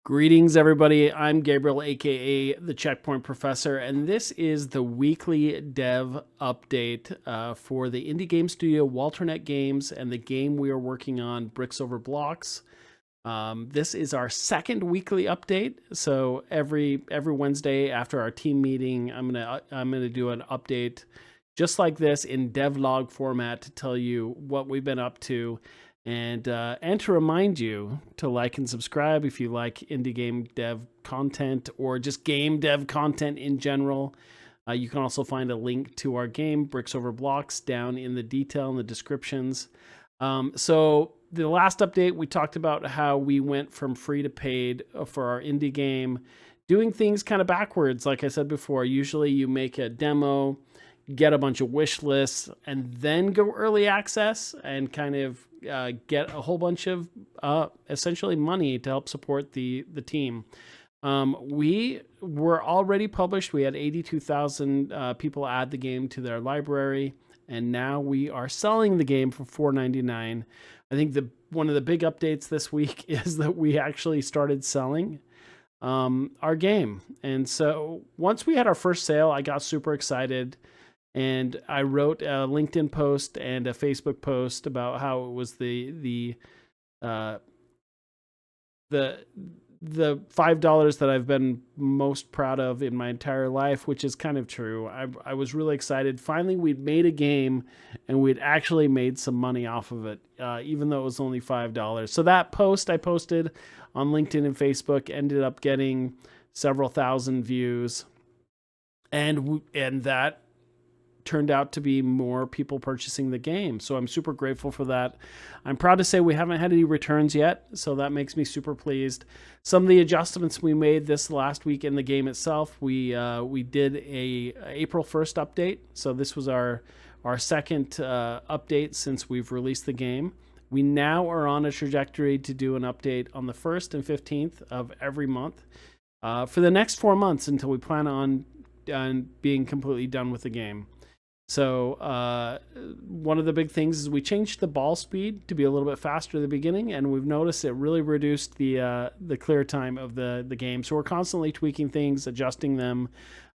Greetings, everybody. I'm Gabriel, aka the Checkpoint Professor, and this is the weekly dev update for the indie game studio Walternet Games and the game we are working on, Bricks Over Blocks. This is our second weekly update. So every Wednesday after our team meeting, I'm gonna do an update just like this in devlog format to tell you what we've been up to. And to remind you to like and subscribe if you like indie game dev content or just game dev content in general. You can also find a link to our game, Bricks Over Blocks, down in the detail in the descriptions. So the last update, we talked about how we went from free to paid for our indie game, doing things kind of backwards. Like I said before, usually you make a demo, get a bunch of wish lists, and then go early access and kind of get a whole bunch of essentially money to help support the team. We were already published. We had 82,000 people add the game to their library, and now we are selling the game for $4.99. I think one of the big updates this week is that we actually started selling our game. And so once we had our first sale, I got super excited. And I wrote a LinkedIn post and a Facebook post about how it was the $5 that I've been most proud of in my entire life, which is kind of true. I was really excited. Finally, we'd made a game and we'd actually made some money off of it, even though it was only $5. So that post I posted on LinkedIn and Facebook ended up getting several thousand views, and that turned out to be more people purchasing the game. So I'm super grateful for that. I'm proud to say we haven't had any returns yet, so that makes me super pleased. Some of the adjustments we made this last week in the game itself, we did a April 1st update. So this was our second update since we've released the game. We now are on a trajectory to do an update on the 1st and 15th of every month for the next 4 months until we plan on being completely done with the game. So one of the big things is we changed the ball speed to be a little bit faster at the beginning, and we've noticed it really reduced the clear time of the game. So we're constantly tweaking things, adjusting them.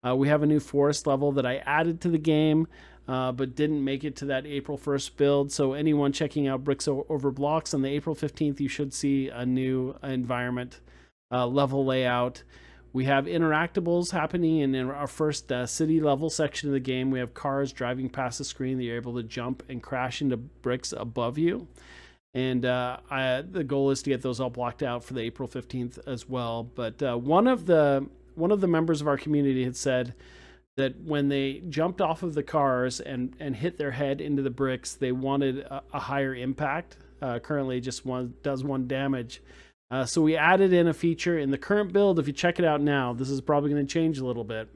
We have a new forest level that I added to the game, but didn't make it to that April 1st build. So anyone checking out Bricks Over Blocks on the April 15th, you should see a new environment level layout. We have interactables happening in our first city level section of the game. We have cars driving past the screen that you're able to jump and crash into bricks above you. And the goal is to get those all blocked out for the April 15th as well. But one of the members of our community had said that when they jumped off of the cars and hit their head into the bricks, they wanted a higher impact. Currently, it just does one damage. So we added in a feature in the current build. If you check it out now, this is probably going to change a little bit.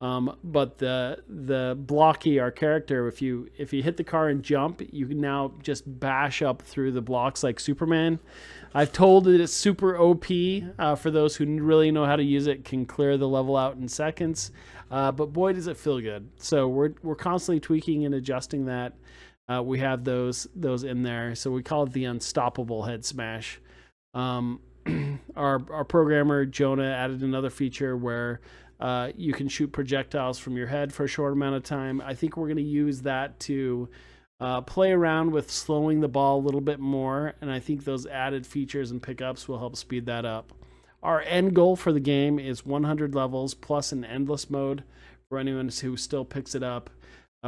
But the Blocky, our character, if you hit the car and jump, you can now just bash up through the blocks like Superman. I've told it it's super OP. For those who really know how to use it, can clear the level out in seconds. But boy, does it feel good. So we're constantly tweaking and adjusting that. We have those in there. So we call it the unstoppable head smash. Our programmer Jonah added another feature where you can shoot projectiles from your head for a short amount of time. I think we're going to use that to play around with slowing the ball a little bit more, and I think those added features and pickups will help speed that up. Our end goal for the game is 100 levels plus an endless mode for anyone who still picks it up.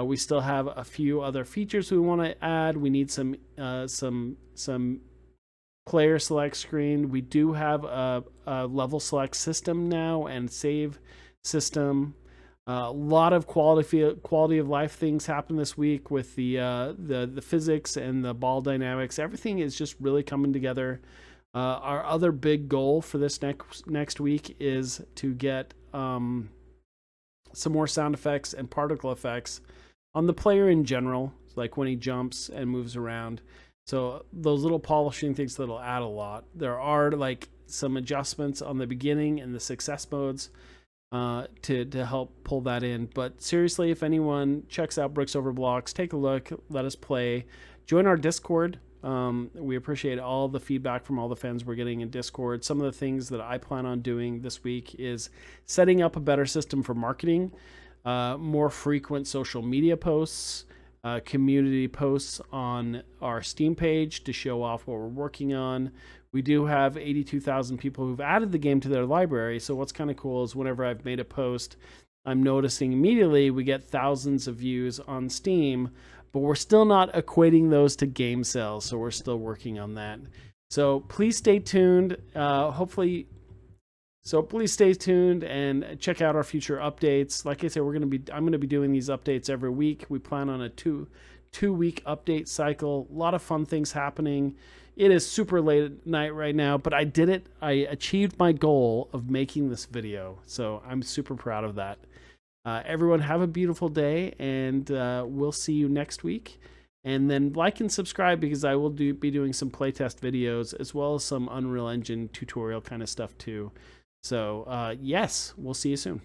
We still have a few other features we want to add. We need some player select screen. We do have a level select system now and save system. A lot of quality of life things happen this week with the physics and the ball dynamics. Everything is just really coming together. Our other big goal for this next week is to get some more sound effects and particle effects on the player in general, like when he jumps and moves around. So those little polishing things that'll add a lot. There are like some adjustments on the beginning and the success modes to help pull that in. But seriously, if anyone checks out Bricks Over Blocks, take a look, let us play. Join our Discord. We appreciate all the feedback from all the fans we're getting in Discord. Some of the things that I plan on doing this week is setting up a better system for marketing, more frequent social media posts, community posts on our Steam page to show off what we're working on. We do have 82,000 people who've added the game to their library. So what's kind of cool is whenever I've made a post, I'm noticing immediately we get thousands of views on Steam, but we're still not equating those to game sales. So we're still working on that. So please stay tuned. Please stay tuned and check out our future updates. Like I said, I'm going to be doing these updates every week. We plan on a two-week update cycle. A lot of fun things happening. It is super late at night right now, but I did it. I achieved my goal of making this video. So I'm super proud of that. Everyone have a beautiful day, and we'll see you next week. And then like and subscribe, because I will be doing some playtest videos as well as some Unreal Engine tutorial kind of stuff too. So yes, we'll see you soon.